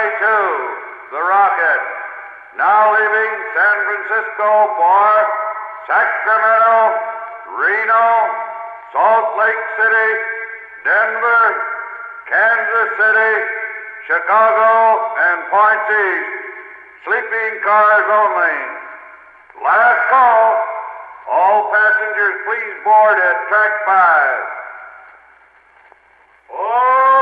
the Rocket, now leaving San Francisco for Sacramento, Reno, Salt Lake City, Denver, Kansas City, Chicago, and points east. Sleeping cars only. Last call. All passengers please board at track 5. Forward!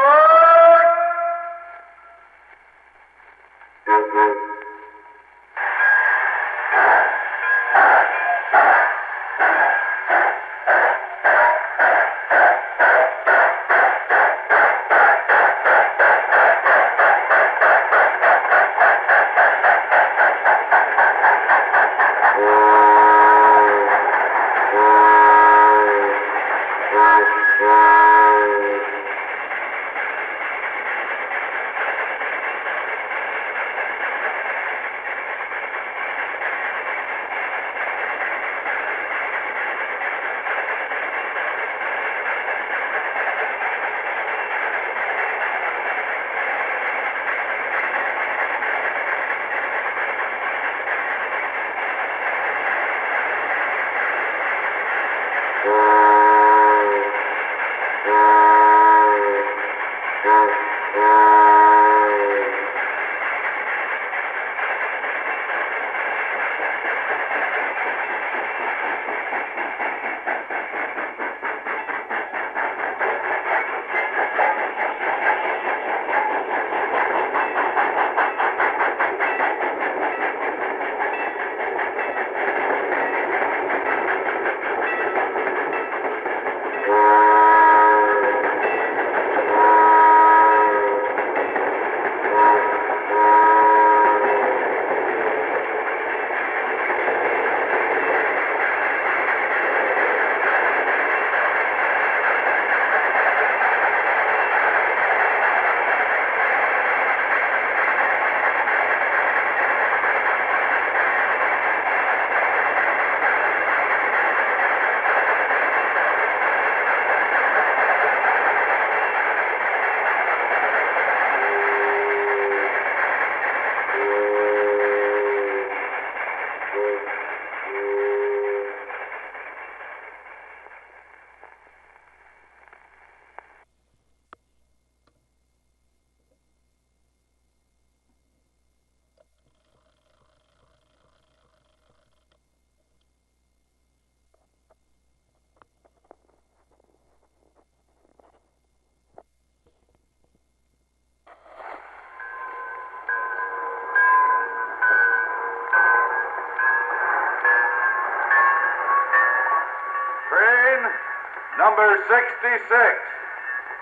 Number 66,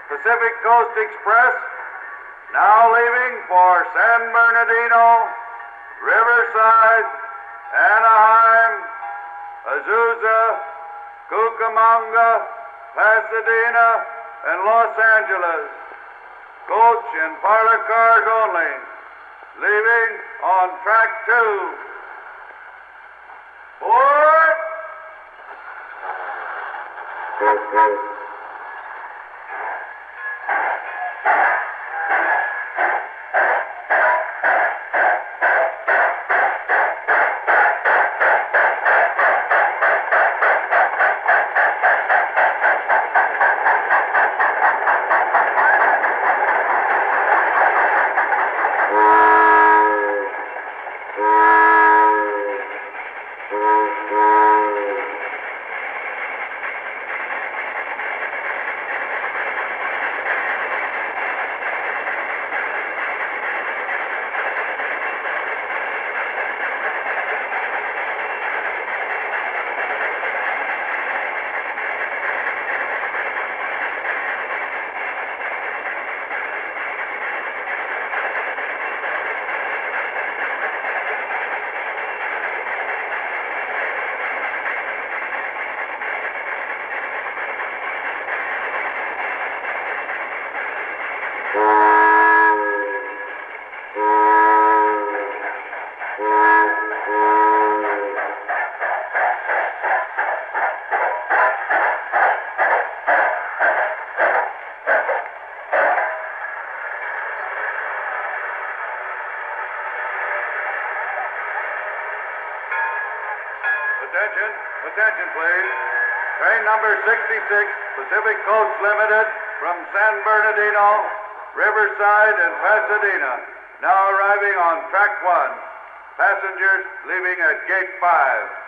Pacific Coast Express, now leaving for San Bernardino, Riverside, Anaheim, Azusa, Cucamonga, Pasadena, and Los Angeles. Coach and parlor cars only, leaving on track 2. Board! Attention, attention please. Train number 66, Pacific Coast Limited, from San Bernardino, Riverside, and Pasadena, now arriving on track 1. Passengers leaving at gate 5.